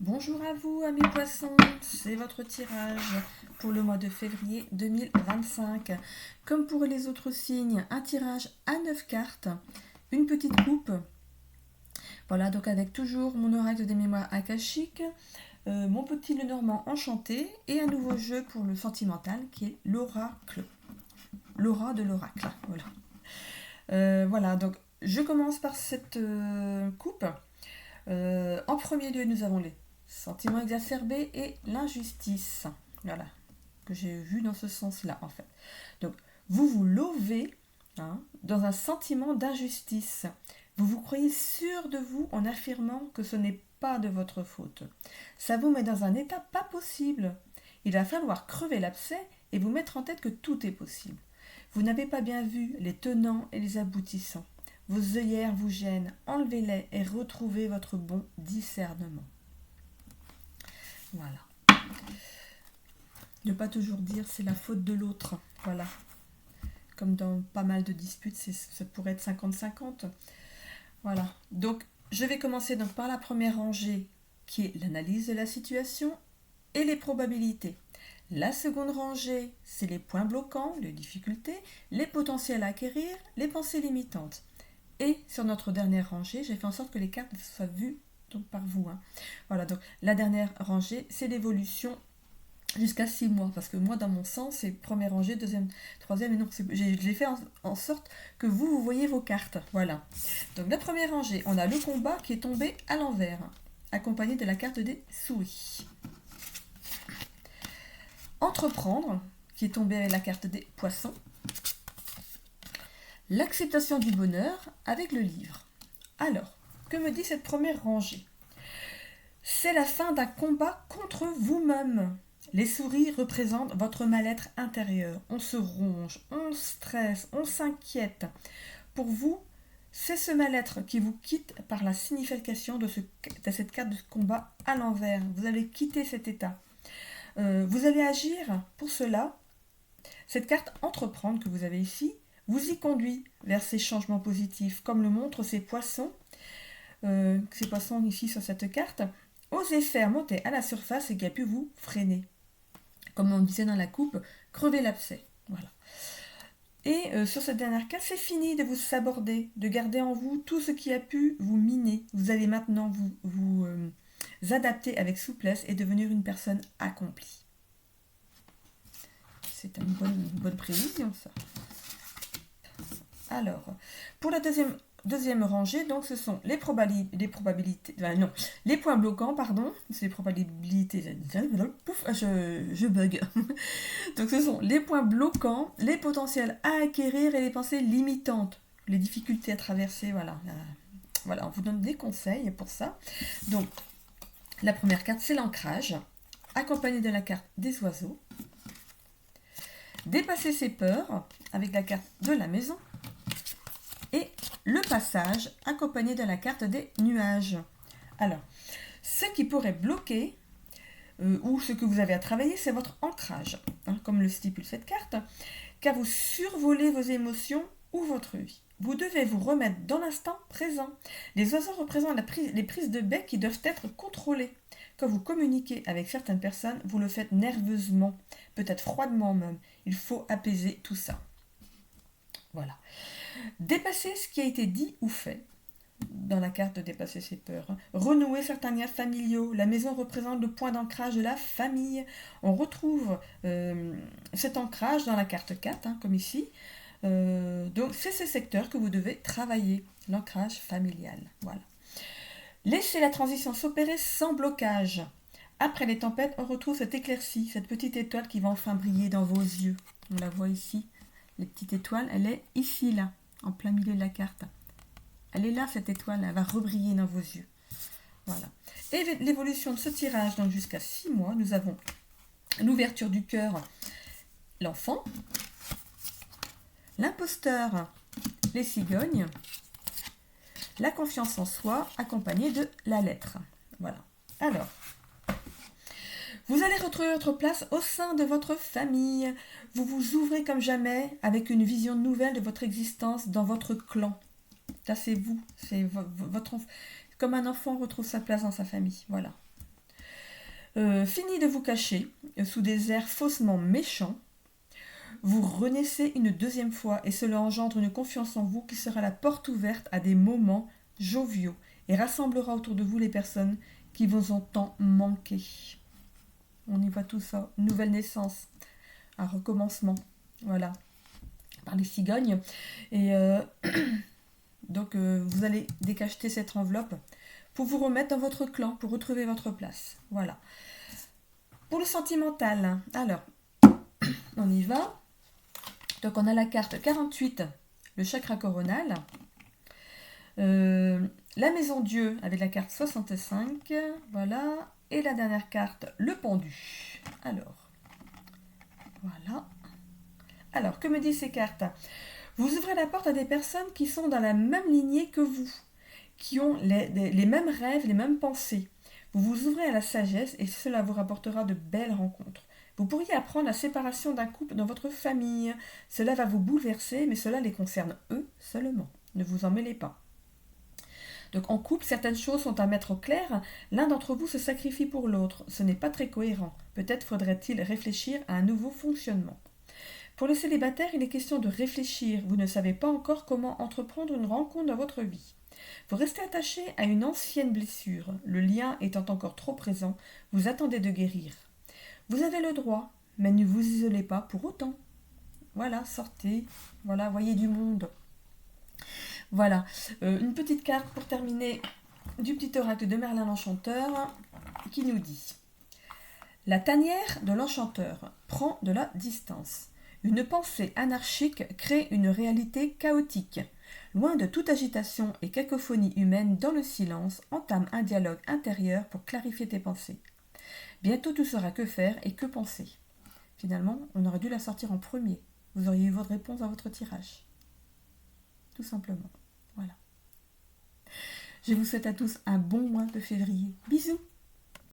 Bonjour à vous, amis poissons, c'est votre tirage pour le mois de février 2025. Comme pour les autres signes, un tirage à 9 cartes, une petite coupe. Voilà, donc avec toujours mon oracle des mémoires akashiques, mon petit Lenormand enchanté et un nouveau jeu pour le sentimental qui est l'oracle. L'aura de l'oracle, voilà. Voilà, donc je commence par cette coupe. En premier lieu, nous avons les sentiments exacerbés et l'injustice. Voilà, que j'ai vu dans ce sens-là, en fait. Donc, vous vous lovez dans un sentiment d'injustice. Vous vous croyez sûr de vous en affirmant que ce n'est pas de votre faute. Ça vous met dans un état pas possible. Il va falloir crever l'abcès et vous mettre en tête que tout est possible. Vous n'avez pas bien vu les tenants et les aboutissants. Vos œillères vous gênent, enlevez-les et retrouvez votre bon discernement. Voilà. Ne pas toujours dire c'est la faute de l'autre. Voilà. Comme dans pas mal de disputes, ça pourrait être 50-50. Voilà. Donc, je vais commencer donc par la première rangée qui est l'analyse de la situation et les probabilités. La seconde rangée, c'est les points bloquants, les difficultés, les potentiels à acquérir, les pensées limitantes. Et sur notre dernière rangée, j'ai fait en sorte que les cartes soient vues donc, par vous. Voilà, donc la dernière rangée, c'est l'évolution jusqu'à 6 mois. Parce que moi, dans mon sens, c'est première rangée, deuxième, troisième, et non, j'ai fait en sorte que vous voyez vos cartes. Voilà. Donc la première rangée, on a le combat qui est tombé à l'envers, accompagné de la carte des souris. Entreprendre, qui est tombé avec la carte des poissons. L'acceptation du bonheur avec le livre. Alors, que me dit cette première rangée? C'est la fin d'un combat contre vous-même. Les souris représentent votre mal-être intérieur. On se ronge, on stresse, on s'inquiète. Pour vous, c'est ce mal-être qui vous quitte par la signification de cette carte de combat à l'envers. Vous allez quitter cet état. Vous allez agir pour cela. Cette carte entreprendre que vous avez ici vous y conduit vers ces changements positifs, comme le montrent ces poissons ici sur cette carte. Osez faire monter à la surface et qui a pu vous freiner. Comme on disait dans la coupe, crevez l'abcès. Voilà. Et sur cette dernière carte, c'est fini de vous saborder, de garder en vous tout ce qui a pu vous miner. Vous allez maintenant vous adapter avec souplesse et devenir une personne accomplie. C'est une bonne prévision, ça. Alors, pour la deuxième rangée, donc ce sont les probabilités, les points bloquants, pardon, c'est les probabilités, pouf, je bug. Donc ce sont les points bloquants, les potentiels à acquérir et les pensées limitantes, les difficultés à traverser, voilà. Voilà, on vous donne des conseils pour ça. Donc, la première carte, c'est l'ancrage, accompagnée de la carte des oiseaux. Dépasser ses peurs, avec la carte de la maison. Et le passage accompagné de la carte des nuages. Alors, ce qui pourrait bloquer ou ce que vous avez à travailler, c'est votre ancrage, comme le stipule cette carte, car vous survolez vos émotions ou votre vie. Vous devez vous remettre dans l'instant présent. Les oiseaux représentent les prises de bec qui doivent être contrôlées. Quand vous communiquez avec certaines personnes, vous le faites nerveusement, peut-être froidement même. Il faut apaiser tout ça. Voilà. Dépasser ce qui a été dit ou fait, dans la carte de dépasser ses peurs. Renouer certains liens familiaux. La maison représente le point d'ancrage de la famille. On retrouve cet ancrage dans la carte 4, comme ici. Donc c'est ce secteur que vous devez travailler, l'ancrage familial. Voilà. Laissez la transition s'opérer sans blocage. Après les tempêtes, on retrouve cette éclaircie, cette petite étoile qui va enfin briller dans vos yeux. On la voit ici. La petite étoile, elle est ici, là, en plein milieu de la carte. Elle est là, cette étoile, elle va rebriller dans vos yeux. Voilà. Et l'évolution de ce tirage, donc jusqu'à 6 mois, nous avons l'ouverture du cœur, l'enfant, l'imposteur, les cigognes, la confiance en soi, accompagnée de la lettre. Voilà. Alors, vous allez retrouver votre place au sein de votre famille. Vous vous ouvrez comme jamais avec une vision nouvelle de votre existence dans votre clan. Ça, c'est vous. C'est votre comme un enfant retrouve sa place dans sa famille. Voilà. Fini de vous cacher sous des airs faussement méchants. Vous renaissez une deuxième fois et cela engendre une confiance en vous qui sera la porte ouverte à des moments joviaux et rassemblera autour de vous les personnes qui vous ont tant manqué. On y voit tout ça, une nouvelle naissance, un recommencement, voilà, par les cigognes. Et donc vous allez décacheter cette enveloppe pour vous remettre dans votre clan, pour retrouver votre place. Voilà. Pour le sentimental, alors, on y va. Donc on a la carte 48, le chakra coronal. La maison Dieu avec la carte 65, voilà. Et la dernière carte, le pendu. Alors, voilà. Alors, que me disent ces cartes? Vous ouvrez la porte à des personnes qui sont dans la même lignée que vous, qui ont les mêmes rêves, les mêmes pensées. Vous vous ouvrez à la sagesse et cela vous rapportera de belles rencontres. Vous pourriez apprendre la séparation d'un couple dans votre famille. Cela va vous bouleverser, mais cela les concerne eux seulement. Ne vous en mêlez pas. Donc en couple, certaines choses sont à mettre au clair. L'un d'entre vous se sacrifie pour l'autre. Ce n'est pas très cohérent. Peut-être faudrait-il réfléchir à un nouveau fonctionnement. Pour les célibataires, il est question de réfléchir. Vous ne savez pas encore comment entreprendre une rencontre dans votre vie. Vous restez attaché à une ancienne blessure. Le lien étant encore trop présent, vous attendez de guérir. Vous avez le droit, mais ne vous isolez pas pour autant. Voilà, sortez. Voilà, voyez du monde. Voilà, une petite carte pour terminer du petit oracle de Merlin l'Enchanteur qui nous dit: la tanière de l'Enchanteur prend de la distance. Une pensée anarchique crée une réalité chaotique. Loin de toute agitation et cacophonie humaine, dans le silence, entame un dialogue intérieur pour clarifier tes pensées. Bientôt tu sauras que faire et que penser. Finalement, on aurait dû la sortir en premier. Vous auriez eu votre réponse à votre tirage. Tout simplement. Voilà. Je vous souhaite à tous un bon mois de février. Bisous!